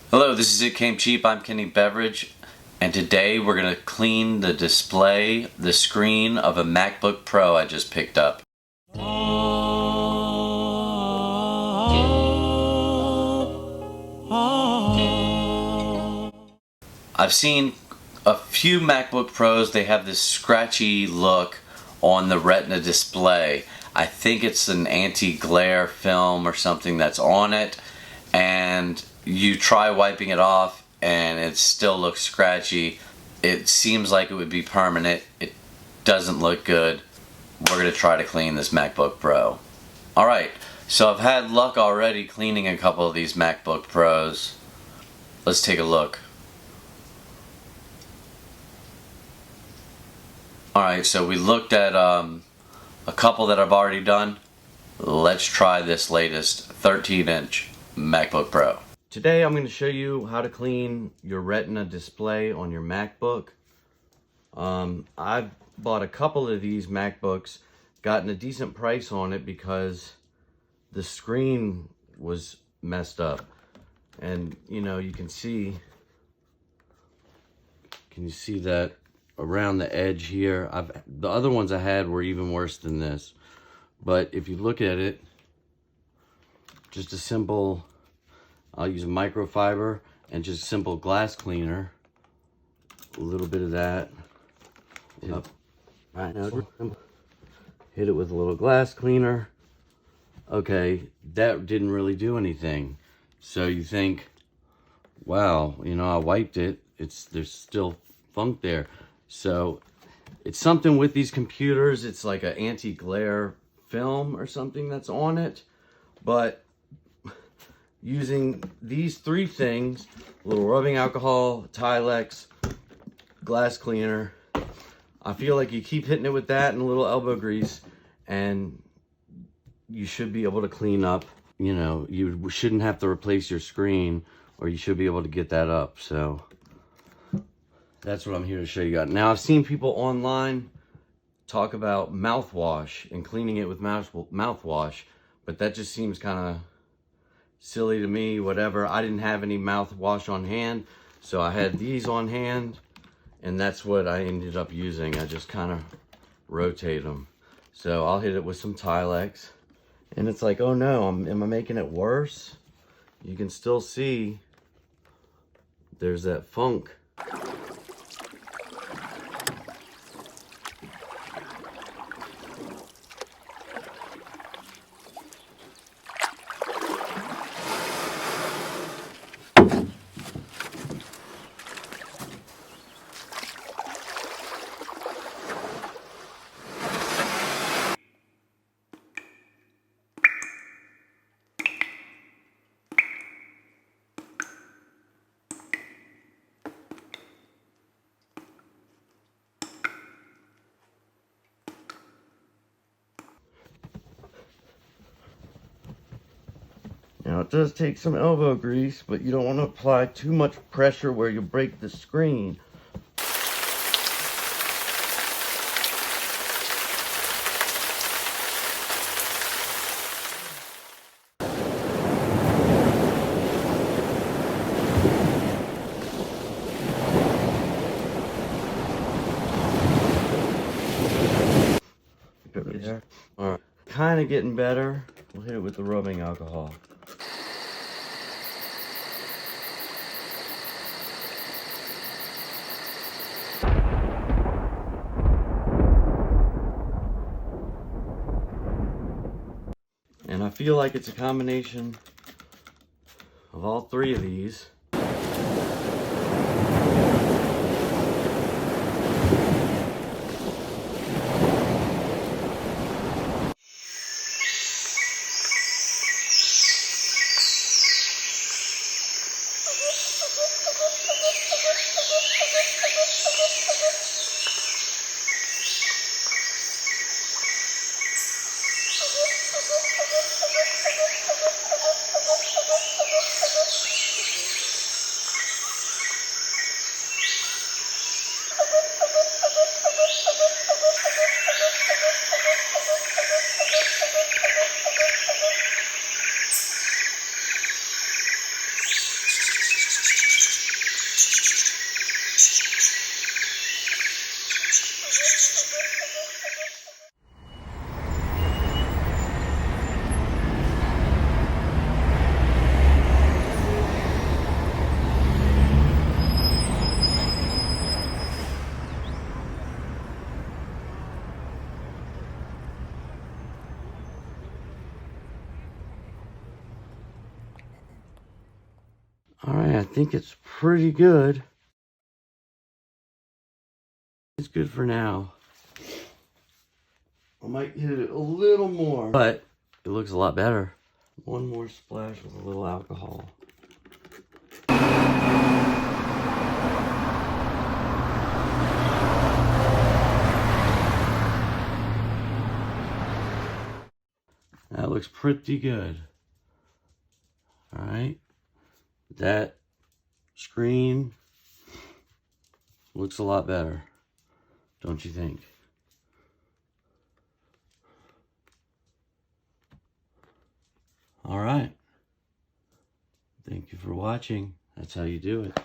Hello, this is It Came Cheap. I'm Kenny Beveridge, and today we're going to clean the display, the screen of a MacBook Pro I just picked up. I've seen a few MacBook Pros, they have this scratchy look on the Retina display. I think it's an anti-glare film or something that's on it, and you try wiping it off and it still looks scratchy. It seems like it would be permanent. It doesn't look good. We're going to try to clean this MacBook Pro. Alright, so I've had luck already cleaning a couple of these MacBook Pros. Let's take a look. Alright, so we looked at a couple that I've already done. Let's try this latest 13-inch MacBook Pro. Today I'm going to show you how to clean your Retina display on your MacBook. I've bought a couple of these MacBooks, gotten a decent price on it because the screen was messed up. And you know, you can see that around the edge here? The other ones I had were even worse than this. But if you look at it, just a simple, I'll use a microfiber and just simple glass cleaner. A little bit of that. Right now, hit it with a little glass cleaner. Okay, that didn't really do anything. So you think, wow, you know, I wiped it. There's still funk there. So it's something with these computers. It's like an anti-glare film or something that's on it. But using these three things, a little rubbing alcohol, Tilex, glass cleaner, I feel like you keep hitting it with that and a little elbow grease and you should be able to clean up. You know, you shouldn't have to replace your screen, or you should be able to get that up. So that's what I'm here to show you guys. Now, I've seen people online talk about mouthwash and cleaning it with mouthwash, but that just seems kind of silly to me, whatever. I didn't have any mouthwash on hand, so I had these on hand, and that's what I ended up using. I just kind of rotate them. So I'll hit it with some Tilex, and it's like, oh no, am I making it worse? You can still see there's that funk. Now it does take some elbow grease, but you don't want to apply too much pressure where you break the screen. Alright, kind of getting better. We'll hit it with the rubbing alcohol. And I feel like it's a combination of all three of these. All right, I think it's pretty good. It's good for now. I might hit it a little more, but it looks a lot better. One more splash with a little alcohol. That looks pretty good. All right. That screen looks a lot better, don't you think? All right. Thank you for watching. That's how you do it.